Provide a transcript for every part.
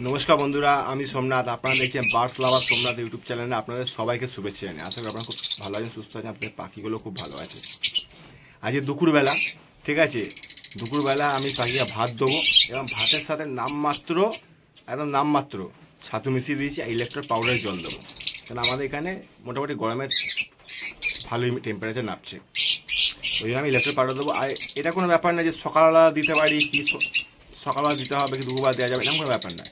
নমস্কার বন্ধুরা, আমি সোমনাথ। আপনারা দেখছেন বার্ডস লাভার সোমনাথ ইউটিউব চ্যানেলে। আপনাদের সবাইকে শুভেচ্ছা জানাই। আশা করি আপনারা খুব ভালো আছেন, সুস্থ আছেন, আপনাদের পাখিগুলো খুব ভালো আছে। আজকে দুপুরবেলা, ঠিক আছে, দুপুরবেলা আমি পাখিকে ভাত দেবো এবং ভাতের সাথে নামমাত্র ছাতু মিশিয়ে দিয়েছি, ইলেকট্রিক পাউডারের জল দেবো। কারণ আমাদের এখানে মোটামুটি গরমের ভালোই টেম্পারেচার নামছে, ওই জন্য আমি ইলেকট্রিক পাউডার দেবো। আর এটা কোনো ব্যাপার না যে সকালবেলা দিতে পারি কি সকালবেলা দিতে হবে কি দুপুরবেলা দেওয়া যাবে, এরকম কোনো ব্যাপার না।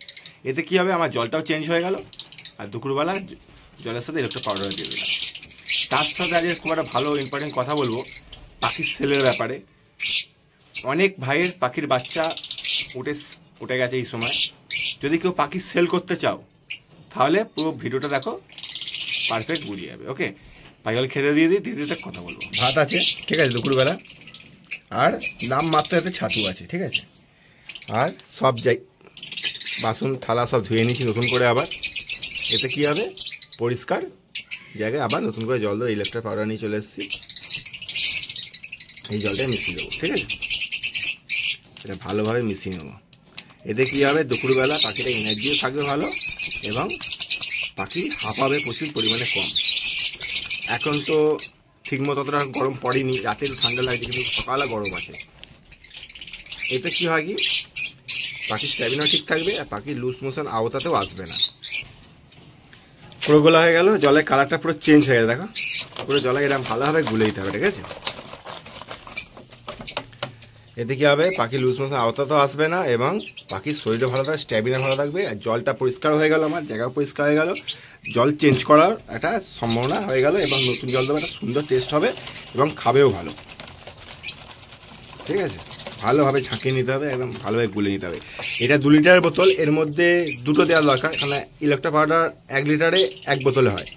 এতে কী হবে, আমার জলটাও চেঞ্জ হয়ে গেল আর দুপুরবেলা জলের সাথে ইলেকট্রিক পাউডার দিয়ে দিলাম। তার সাথে আজকে খুব একটা ভালো ইম্পর্টেন্ট কথা বলবো পাখির সেলের ব্যাপারে। অনেক ভাইয়ের পাখির বাচ্চা উঠে গেছে এই সময়। যদি কেউ পাখি সেল করতে চাও তাহলে পুরো ভিডিওটা দেখো, পারফেক্ট বুঝে যাবে। ওকে, পাখিগুলো খেতে দিয়ে দিতে কথা বলবো। ভাত আছে, ঠিক আছে, দুপুরবেলা, আর নামমাত্র এতে ছাতু আছে, ঠিক আছে। আর সব বাসন থালা সব ধুয়ে নিয়েছি নতুন করে। আবার এতে কী হবে, পরিষ্কার জায়গায় আবার নতুন করে জল দেবো। ইলেকট্রিক পাউডার নিয়ে চলে এসেছি, এই জলটা মিশিয়ে দেবো, ঠিক আছে। এটা ভালোভাবে মিশিয়ে নেবো। এতে কী হবে, দুপুরবেলা পাখিটা এনার্জিও থাকবে ভালো এবং পাখি হাঁপাবে প্রচুর পরিমাণে কম। এখন তো ঠিকমতো অতটা গরম পড়েনি, রাতে একটু ঠান্ডা লাগছে, কিন্তু সকালে গরম আছে। এতে কী হয় কি, পাখির স্ট্যামিনাও ঠিক থাকবে আর পাখির লুজ মোশন আওতাতেও আসবে না। পুরো গোলা হয়ে গেল, জলের কালারটা পুরো চেঞ্জ হয়ে গেছে, দেখো। পুরো জলে এরকম ভালোভাবে গুলে দিতে হবে, ঠিক আছে। এতে কী হবে, পাখির লুজ মোশন আওতাতেও আসবে না এবং পাখির শরীরও ভালো থাকবে, স্ট্যামিনা ভালো থাকবে। আর জলটা পরিষ্কার হয়ে গেল, আমার জায়গাও পরিষ্কার হয়ে গেল, জল চেঞ্জ করার একটা সম্ভাবনা হয়ে গেল এবং নতুন জল দেবো, একটা সুন্দর টেস্ট হবে এবং খাবেও ভালো, ঠিক আছে। ভালোভাবে ছাঁকিয়ে নিতে হবে, একদম ভালোভাবে গুলে নিতে হবে। এটা 2 লিটারের বোতল, এর মধ্যে 2টো দেওয়া দরকার, কারণ ইলেকট্রিক পাউডার 1 লিটারে 1 বোতলে হয়।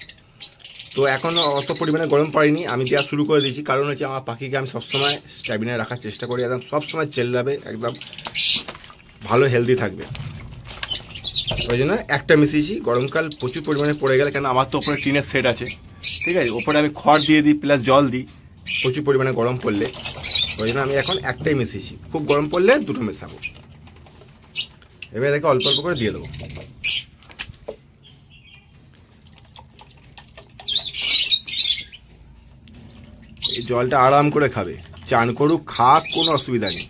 তো এখনও অত পরিমাণে গরম পড়েনি, আমি দেওয়া শুরু করে দিয়েছি। কারণ হচ্ছে আমার পাখিকে আমি সবসময় স্ট্যামিনায় রাখার চেষ্টা করি, একদম সবসময় চেল্লাবে, একদম ভালো হেলদি থাকবে। ওই জন্য একটা মিশিয়েছি। গরমকাল প্রচুর পরিমাণে পড়ে গেলে, কেন আমার তো ওপরে টিনের সেট আছে, ঠিক আছে, ওপরে আমি খড় দিয়ে দিই প্লাস জল দিই প্রচুর পরিমাণে গরম পড়লে। ওই জন্য আমি এখন একটাই মিশিয়েছি, খুব গরম পড়লে 2টো মেশাবো। এবার এটাকে অল্প অল্প করে দিয়ে দেবো। এই জলটা আরাম করে খাবে, চান করুক, খাক, কোনো অসুবিধা নেই।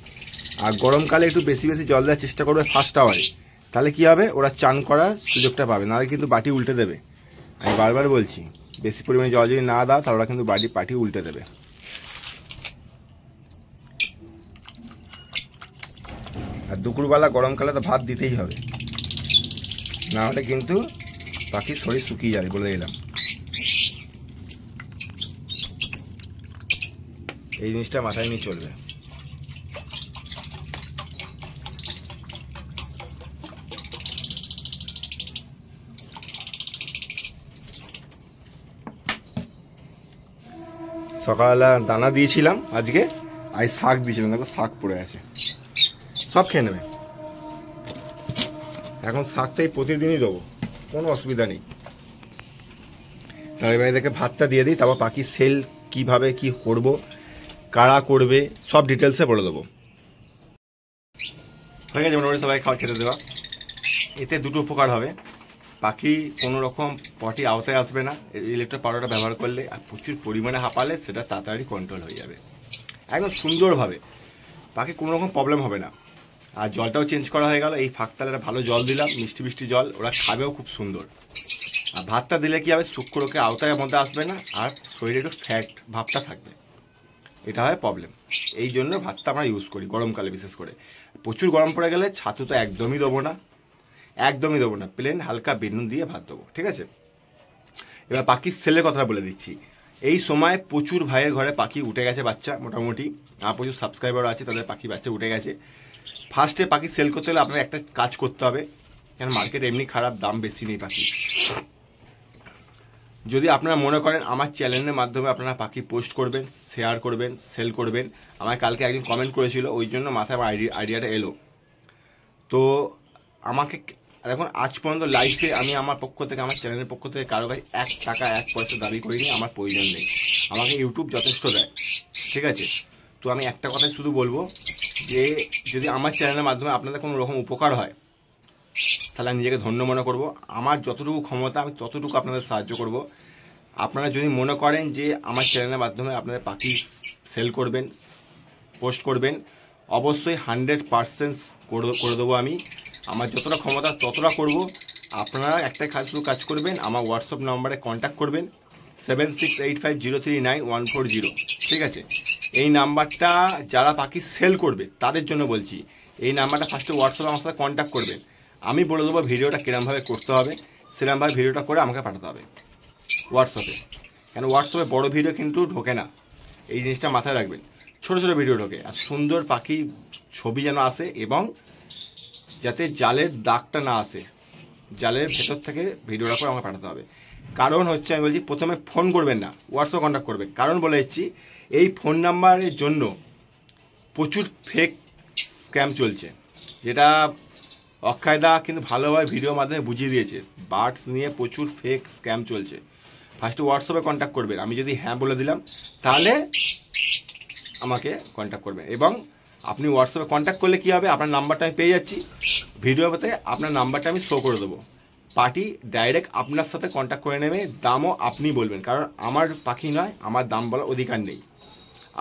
আর গরমকালে একটু বেশি বেশি জল দেওয়ার চেষ্টা করবে ফার্স্ট আওয়ারে, তাহলে কী হবে, ওরা চান করার সুযোগটা পাবে, নাহলে কিন্তু বাটি উল্টে দেবে। আমি বারবার বলছি, বেশি পরিমাণে জল যদি না দাও তাহলে ওরা কিন্তু পাটি উল্টে দেবে। আর দুপুরবেলা গরমকালে তো ভাত দিতেই হবে, না হলে কিন্তু পাখির শরীর শুকিয়ে যাবে, বলে দিলাম। এই জিনিসটা মাথায় নিয়ে চলবে। সকালবেলা দানা দিয়েছিলাম, আজকে আজ শাক দিয়েছিলাম, দেখো শাক পড়ে আছে, সব খেয়ে নেবে। এখন শাকটা এই প্রতিদিনই দেবো, কোনো অসুবিধা নেই। তার এবার দেখে ভাতটা দিয়ে দিই, তারপর পাখি সেল কীভাবে কি করবো, কারা করবে, সব ডিটেলসে বলে দেবো। হয়ে গেছে মোটামুটি সবাই খাওয়া খেতে দেওয়া। এতে 2টো উপকার হবে, পাখি কোনো রকম পটি আওতায় আসবে না ইলেকট্রিক পাউডারটা ব্যবহার করলে, আর প্রচুর পরিমাণে হাঁপালে সেটা তাড়াতাড়ি কন্ট্রোল হয়ে যাবে একদম সুন্দরভাবে, পাখি কোনো রকম প্রবলেম হবে না। আর জলটাও চেঞ্জ করা হয়ে গেল, এই ফাঁকতালে একটা ভালো জল দিলাম, মিষ্টি মিষ্টি জল, ওরা খাবেও খুব সুন্দর। আর ভাতটা দিলে কী হবে, শুক্রকে আওতায় মধ্যে আসবে না আর শরীরে একটু ফ্যাট ভাবটা থাকবে, এটা হয় প্রবলেম। এই জন্য ভাতটা আমরা ইউজ করি গরমকালে, বিশেষ করে প্রচুর গরম পড়ে গেলে ছাতু তো একদমই দেবো না, একদমই দেবো না, প্লেন হালকা বেনুন দিয়ে ভাত দেবো, ঠিক আছে। এবার পাখির সেলের কথা বলে দিচ্ছি। এই সময় প্রচুর ভাইয়ের ঘরে পাখি উঠে গেছে বাচ্চা, মোটামুটি আর প্রচুর সাবস্ক্রাইবার আছে, তাদের পাখি বাচ্চা উঠে গেছে। ফার্স্টে পাখি সেল করতে হলে আপনার একটা কাজ করতে হবে, কারণ মার্কেট এমনি খারাপ, দাম বেশি নেই পাখি। যদি আপনারা মনে করেন আমার চ্যানেলের মাধ্যমে আপনারা পাখি পোস্ট করবেন, শেয়ার করবেন, সেল করবেন, আমায় কালকে একজন কমেন্ট করেছিল, ওই জন্য মাথায় আমার আইডিয়াটা এলো। তো আমাকে এখন আজ পর্যন্ত লাইফে আমি আমার পক্ষ থেকে, আমার চ্যানেলের পক্ষ থেকে কারো কাছে 1 টাকা 1 পয়সা দাবি করিনি, আমার প্রয়োজন নেই, আমাকে ইউটিউব যথেষ্ট দেয়, ঠিক আছে। তো আমি একটা কথাই শুধু বলবো যে যদি আমার চ্যানেলের মাধ্যমে আপনাদের কোনো রকম উপকার হয় তাহলে আমি নিজেকে ধন্য মনে করব। আমার যতটুকু ক্ষমতা আমি ততটুকু আপনাদের সাহায্য করব। আপনারা যদি মনে করেন যে আমার চ্যানেলের মাধ্যমে আপনাদের পাখি সেল করবেন, পোস্ট করবেন, অবশ্যই 100% করে দেবো আমি। আমার যতটা ক্ষমতা ততটা করব। আপনারা একটাই শুধু কাজ করবেন, আমার হোয়াটসঅ্যাপ নাম্বারে কন্ট্যাক্ট করবেন 7685039140। ঠিক আছে, এই নাম্বারটা যারা পাখি সেল করবে তাদের জন্য বলছি। এই নাম্বারটা ফার্স্টে হোয়াটসঅ্যাপে আমার সাথে কন্ট্যাক্ট করবেন। আমি বলে দেবো ভিডিওটা কীরকমভাবে করতে হবে, সেরকমভাবে ভিডিওটা করে আমাকে পাঠাতে হবে হোয়াটসঅ্যাপে। কেন হোয়াটসঅ্যাপে বড় ভিডিও কিন্তু ঢোকে না, এই জিনিসটা মাথায় রাখবেন। ছোটো ছোটো ভিডিও ঢোকে, আর সুন্দর পাখি ছবি যেন আসে এবং যাতে জালের দাগটা না আসে, জালের ভেতর থেকে ভিডিওটা করে আমাকে পাঠাতে হবে। কারণ হচ্ছে আমি বলছি প্রথমে ফোন করবেন না, হোয়াটসঅ্যাপ কন্ট্যাক্ট করবে। কারণ বলে দিচ্ছি, এই ফোন নাম্বারের জন্য প্রচুর ফেক স্ক্যাম চলছে, যেটা অক্ষয়দা কিন্তু ভালোভাবে ভিডিওর মাধ্যমে বুঝিয়ে দিয়েছে। বার্ডস নিয়ে প্রচুর ফেক স্ক্যাম চলছে। ফার্স্টে হোয়াটসঅ্যাপে কন্ট্যাক্ট করবেন, আমি যদি হ্যাঁ বলে দিলাম তাহলে আমাকে কন্ট্যাক্ট করবেন। এবং আপনি হোয়াটসঅ্যাপে কন্ট্যাক্ট করলে কী হবে, আপনার নাম্বারটা আমি পেয়ে যাচ্ছি, ভিডিওতে আপনার নাম্বারটা আমি শো করে দেবো। পার্টি ডাইরেক্ট আপনার সাথে কন্ট্যাক্ট করে নেবে, দামও আপনি বলবেন। কারণ আমার পাখি নয়, আমার দাম বলার অধিকার নেই।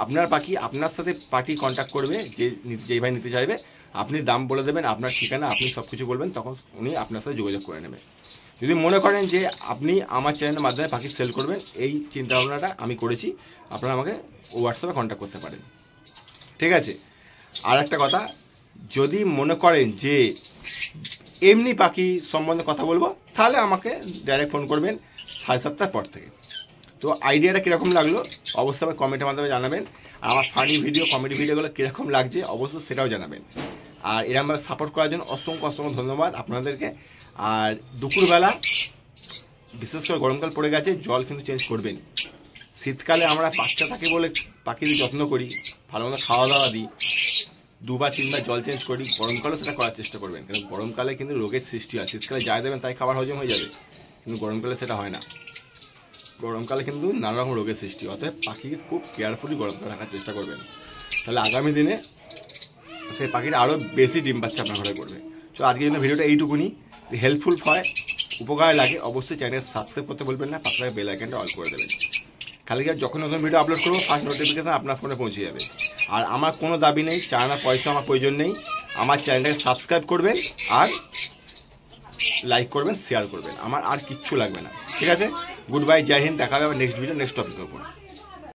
আপনার পাখি আপনার সাথে পার্টি কন্ট্যাক্ট করবে, যেই ভাই নিতে চাইবে, আপনি দাম বলে দেবেন, আপনার ঠিকানা, আপনি সব কিছু বলবেন, তখন উনি আপনার সাথে যোগাযোগ করে নেবে। যদি মনে করেন যে আপনি আমার চ্যানেলের মাধ্যমে পাখি সেল করবেন, এই চিন্তাভাবনাটা আমি করেছি, আপনারা আমাকে হোয়াটসঅ্যাপে কন্ট্যাক্ট করতে পারেন। ঠিক আছে, আর একটা কথা, যদি মনে করেন যে এমনি পাখি সম্বন্ধে কথা বলবো, তাহলে আমাকে ডাইরেক্ট ফোন করবেন 7:30 পর থেকে। তো আইডিয়াটা কীরকম লাগলো অবশ্যই আমার কমেন্টের মাধ্যমে জানাবেন। আমার ফানি ভিডিও, কমেডি ভিডিওগুলো কীরকম লাগছে অবশ্যই সেটাও জানাবেন। আর এরকমভাবে সাপোর্ট করার জন্য অসংখ্য ধন্যবাদ আপনাদেরকে। আর দুপুরবেলা, বিশেষ করে গরমকাল পড়ে গেছে, জল কিন্তু চেঞ্জ করবেন। শীতকালে আমরা বাচ্চা থাকি বলে পাখিদের যত্ন করি, ভালো মতো খাওয়া দাওয়া দিই, 2-3 জল চেঞ্জ করি। গরমকালেও সেটা করার চেষ্টা করবেন, কারণ গরমকালে কিন্তু রোগের সৃষ্টি হয়। শীতকালে যাই দেবেন তাই খাবার হজম হয়ে যাবে, কিন্তু গরমকালে সেটা হয় না। গরমকালে কিন্তু নানা রকম রোগের সৃষ্টি হয়। অতএব পাখিকে খুব কেয়ারফুলি গরমকালে রাখার চেষ্টা করবেন, তাহলে আগামী দিনে সেই পাখিটা আরও বেশি ডিম বাচ্চা আপনার ঘরে করবে। তো আজকের জন্য ভিডিওটা এইটুকুনি। হেল্পফুল হয়, উপকারে লাগে, অবশ্যই চ্যানেল সাবস্ক্রাইব করতে বলবেন না, পাশে বেল আইকনটা অল করে দেবেন। খালি যখন নতুন ভিডিও আপলোড করবো ফার্স্ট নোটিফিকেশান আপনার ফোনে পৌঁছে যাবে। আর আমার কোনো দাবি নেই, চায় না পয়সা, আমার প্রয়োজন নেই। আমার চ্যানেলটাকে সাবস্ক্রাইব করবেন আর লাইক করবেন, শেয়ার করবেন, আমার আর কিচ্ছু লাগবে না। ঠিক আছে, গুড বাই, জয় হিন্দ, দেখা হবে নেক্সট ভিডিও, নেক্সট টপিকের উপর।